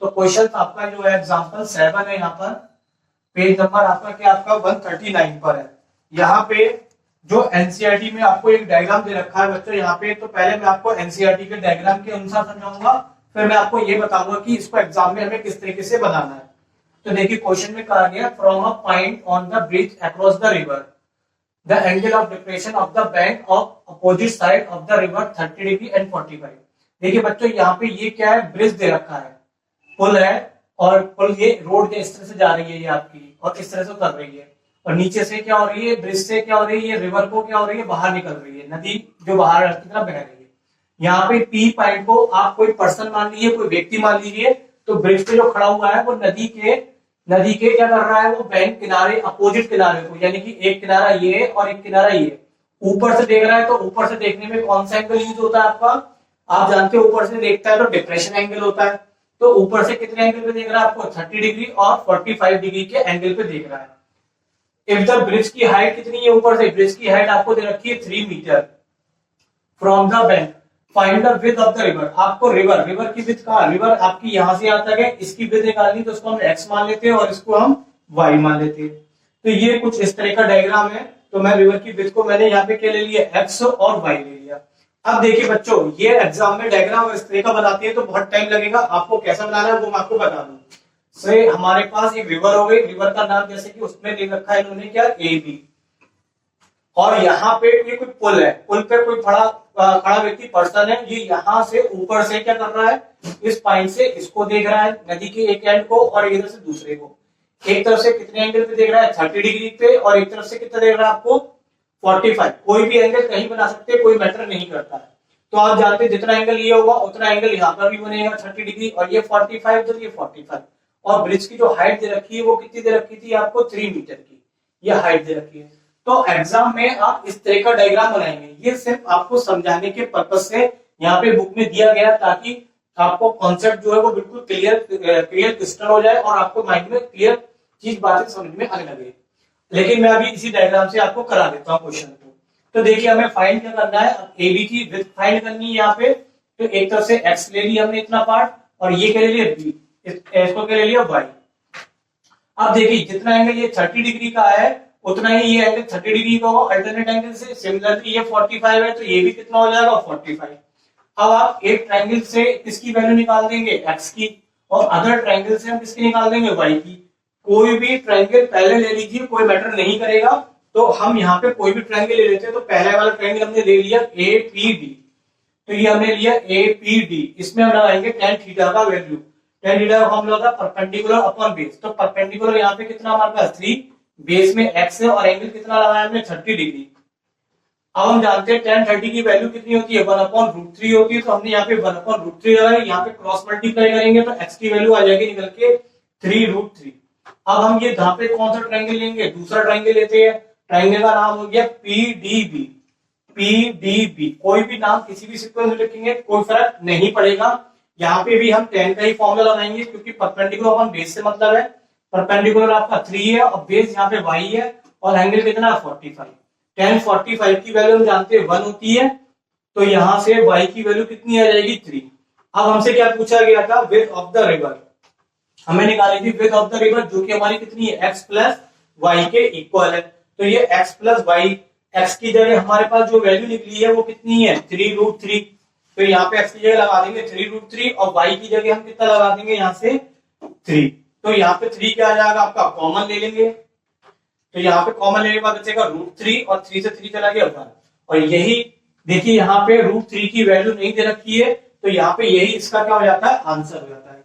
तो क्वेश्चन आपका जो है एग्जांपल 7 है, यहाँ पर पेज नंबर आपका क्या आपका 139 पर है। यहाँ पे जो एनसीईआरटी में आपको एक डायग्राम दे रखा है बच्चों, यहाँ पे तो पहले मैं आपको एनसीईआरटी के डायग्राम के अनुसार समझाऊंगा, फिर मैं आपको ये बताऊंगा कि इसको एग्जाम में हमें किस तरीके से बनाना है। तो देखिए क्वेश्चन में कहा गया from a point on the bridge across the river the angle of depression of the bank of opposite side of the river 30 degree and 45। देखिए बच्चों यहाँ पे ये क्या है, ब्रिज दे रखा है, पुल है, और पुल ये रोड इस तरह से जा रही है ये आपकी, और इस तरह से उतर रही है, और नीचे से क्या हो रही है, ब्रिज से क्या हो रही है, रिवर को क्या हो रही है, बाहर निकल रही है, नदी जो बाहर की तरफ बह रही है। यहाँ पे पी पॉइंट को आप कोई पर्सन मान लीजिए, कोई व्यक्ति मान लीजिए, तो ब्रिज पे जो खड़ा हुआ है वो नदी के क्या कर रहा है, वो बैंक किनारे अपोजिट किनारे को, यानी कि एक किनारा ये और एक किनारा ये ऊपर से देख रहा है। तो ऊपर से देखने में कौन सा एंगल यूज होता है आपका, आप जानते हो ऊपर से देखता है तो डिप्रेशन एंगल होता है। तो ऊपर से कितने एंगल पे देख रहा है आपको, 30 डिग्री और 45 डिग्री के एंगल पे देख रहा है। इफ द ब्रिज की हाइट कितनी है, ऊपर से ब्रिज की हाइट आपको दे रखी है 3 meter from the bank, find the width of the river. आपको रिवर की विड्थ कहां, रिवर आपकी यहां से यहां तक है, इसकी विड्थ निकालनी तो उसको हम x मान लेते हैं और इसको हम y मान लेते हैं। तो ये कुछ इस तरह का डायग्राम है। तो मैं रिवर की विड्थ को मैंने यहाँ पे क्या ले लिया, x और y ले लिया। अब देखिए बच्चों, ये एग्जाम में डायग्राम इस तरह का बनाती है तो बहुत टाइम लगेगा, आपको कैसा बनाना है वो मैं आपको बता दूं। से हमारे पास एक रिवर हो गई, रिवर का नाम जैसे कि उसमें ले रखा है इन्होंने क्या, ए बी, और यहाँ पे ये कोई पुल है, पुल पे कोई खड़ा व्यक्ति पर्सन है, ये यहाँ से ऊपर से क्या कर रहा है, इस पॉइंट से इसको देख रहा है, नदी के एक एंड को, और इधर से दूसरे को। एक तरफ से कितने एंगल पे देख रहा है, 30 डिग्री पे, और एक तरफ से कितना देख रहा है आपको, 45। कोई भी एंगल कहीं बना सकते हैं, कोई मैटर नहीं करता है। तो आप जानते हैं जितना एंगल ये होगा उतना एंगल यहाँ पर भी बनेगा 30 डिग्री, और ये 45 तो ये 45। और ब्रिज की जो हाइट दे रखी है वो कितनी दे रखी थी आपको, 3 मीटर की ये हाइट दे रखी है। तो एग्जाम में आप इस तरह का डायग्राम बनाएंगे, ये सिर्फ आपको समझाने के पर्पज से यहाँ पे बुक में दिया गया, ताकि आपको कॉन्सेप्ट जो है वो बिल्कुल क्लियर क्रिस्टल हो जाए और आपको माइंड में क्लियर चीज बातें समझ में आने लगे। लेकिन मैं अभी इसी डायग्राम से आपको करा देता हूँ क्वेश्चन को। तो देखिए हमें फाइंड क्या करना है, ए बी की विड्थ फाइंड करनी है यहाँ पे। तो एक तरफ से x ले लिया हमने इतना पार्ट, और ये क्या ले लिया b, इसको क्या ले लिया y। अब देखिए जितना एंगल ये 30 डिग्री का है उतना ही ये एंगल 30 डिग्री का होगा अल्टरनेट एंगल से। सिमिलरली ये 45 है तो ये भी कितना हो जाएगा, 45। अब आप एक ट्रायंगल से किसकी वैल्यू निकाल देंगे, x की, और अदर ट्रायंगल से हम किसकी निकाल देंगे, y की। कोई भी ट्रायंगल पहले ले लीजिए, कोई मैटर नहीं करेगा। तो हम यहाँ पे कोई भी ट्रायंगल ले लेते हैं, तो पहले वाला ट्रायंगल हमने ले लिया APD, तो ये हमने लिया APD, इसमें हम लगाएंगे tan थीटा का वैल्यू। tan थीटा का फॉर्मूला होता है परपेंडिकुलर अपॉन बेस। तो परपेंडिकुलर यहाँ पे कितना हमारे पास 3, बेस में x है, और एंगल कितना लगाया हमने 30 डिग्री। अब हम जानते हैं tan 30 की वैल्यू कितनी होती है, 1/√3 होती है। तो हमने यहाँ पे 1/√3 लगाई, यहाँ पे क्रॉस मल्टीप्लाई करेंगे तो x की वैल्यू आ जाएगी निकल के 3√3। अब हम ये यहाँ पे कौन सा ट्रायंगल लेंगे, दूसरा ट्रायंगल लेते हैं। ट्रायंगल का नाम हो गया PDB। PDB कोई भी नाम किसी भी सीक्वेंस में लिखेंगे कोई फर्क नहीं पड़ेगा। यहाँ पे भी हम tan का ही फॉर्मूला लगाएंगे, क्योंकि परपेंडिकुलर अपन बेस से मतलब है। परपेंडिकुलर आपका 3 है और बेस यहाँ पे y है, और एंगल कितना 45। tan 45 की वैल्यू हम जानते हैं 1 होती है, तो यहाँ से y की वैल्यू कितनी आ जाएगी 3। अब हमसे क्या पूछा गया था, विड्थ ऑफ द रिवर हमें निकाली थी, विड्थ ऑफ द रिवर जो कि हमारी कितनी है, x प्लस y के इक्वल है। तो ये x प्लस वाई, x की जगह हमारे पास जो वैल्यू निकली है वो कितनी है, 3√3। तो यहाँ पे x की जगह लगा देंगे 3√3, और y की जगह हम कितना लगा देंगे यहाँ से 3। तो यहाँ पे 3 क्या आ जाएगा आपका, कॉमन ले लेंगे। तो यहाँ पे कॉमन लेने के बाद बचेगा √3, और 3 से 3 चला गया 1। और यही देखिए यहाँ पे √3 की वैल्यू नहीं दे रखी है, तो यहाँ पे यही इसका क्या हो जाता है, आंसर हो जाता है।